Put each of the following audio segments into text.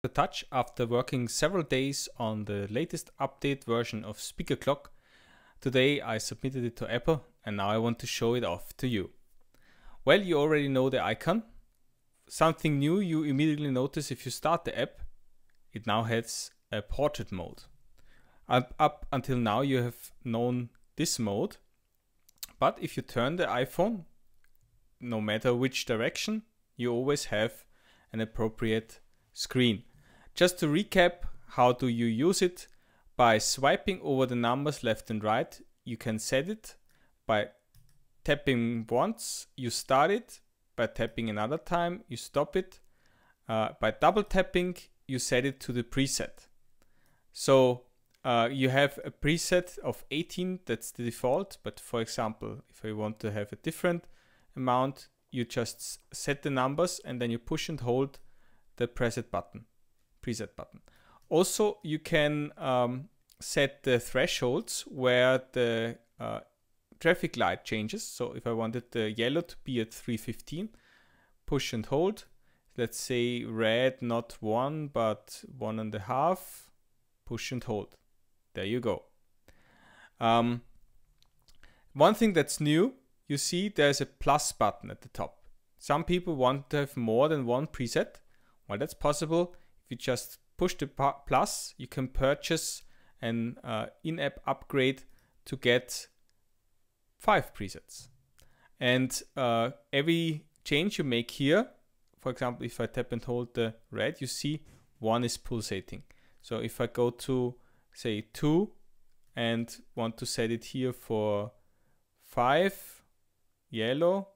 The touch after working several days on the latest update version of SpeakerClock. Today I submitted it to Apple and now I want to show it off to you. Well, you already know the icon. Something new you immediately notice if you start the app, it now has a portrait mode. Up until now you have known this mode, but if you turn the iPhone, no matter which direction, you always have an appropriate screen. Just to recap, how do you use it? By swiping over the numbers left and right, you can set it. By tapping once, you start it. By tapping another time, you stop it. By double tapping, you set it to the preset. So you have a preset of 18, that's the default. But for example, if I want to have a different amount, you just set the numbers and then you push and hold the preset button. Also, you can set the thresholds where the traffic light changes. So if I wanted the yellow to be at 315, push and hold. Let's say red, not 1, but 1.5, push and hold. There you go. One thing that's new, you see there's a plus button at the top. Some people want to have more than one preset. Well, that's possible. If you just push the plus, you can purchase an in-app upgrade to get 5 presets. And every change you make here, for example, if I tap and hold the red, you see one is pulsating. So if I go to, say, 2 and want to set it here for 5, yellow,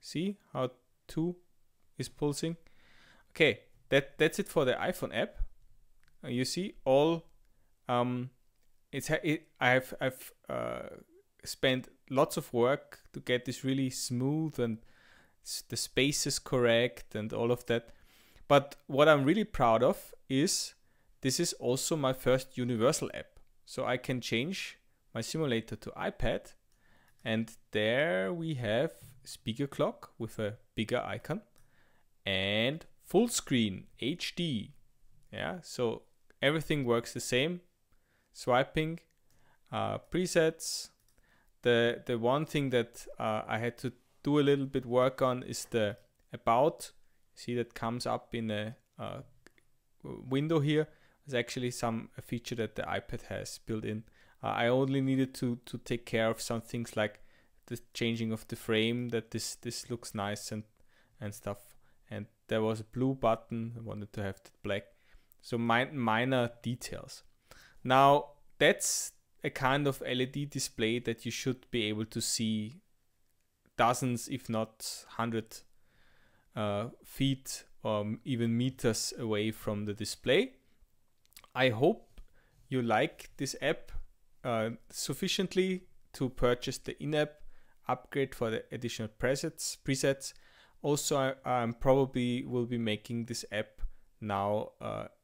see how 2 is pulsing? Okay, that's it for the iPhone app. You see all I've spent lots of work to get this really smooth and the space is correct and all of that. But what I'm really proud of is this is also my first universal app. So I can change my simulator to iPad, and there we have SpeakerClock with a bigger icon and full screen HD. Yeah, so everything works the same. Swiping, presets. The one thing that I had to do a little bit work on is the about. See, that comes up in a window here. It's actually a feature that the iPad has built in. I only needed to take care of some things like the changing of the frame, that this looks nice and stuff. And there was a blue button. I wanted to have the black. So minor details. Now that's a kind of LED display that you should be able to see dozens, if not 100 feet or even meters away from the display. I hope you like this app sufficiently to purchase the in-app upgrade for the additional presets. Also, I probably will be making this app now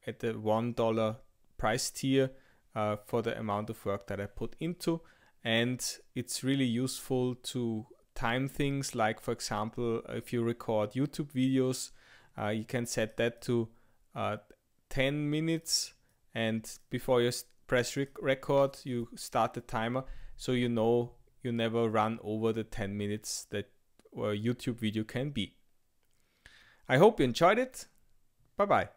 at the $1 price tier for the amount of work that I put into. And it's really useful to time things, like for example, if you record YouTube videos, you can set that to 10 minutes, and before you press record, you start the timer, so you know you never run over the 10 minutes that a YouTube video can be. I hope you enjoyed it. Bye bye.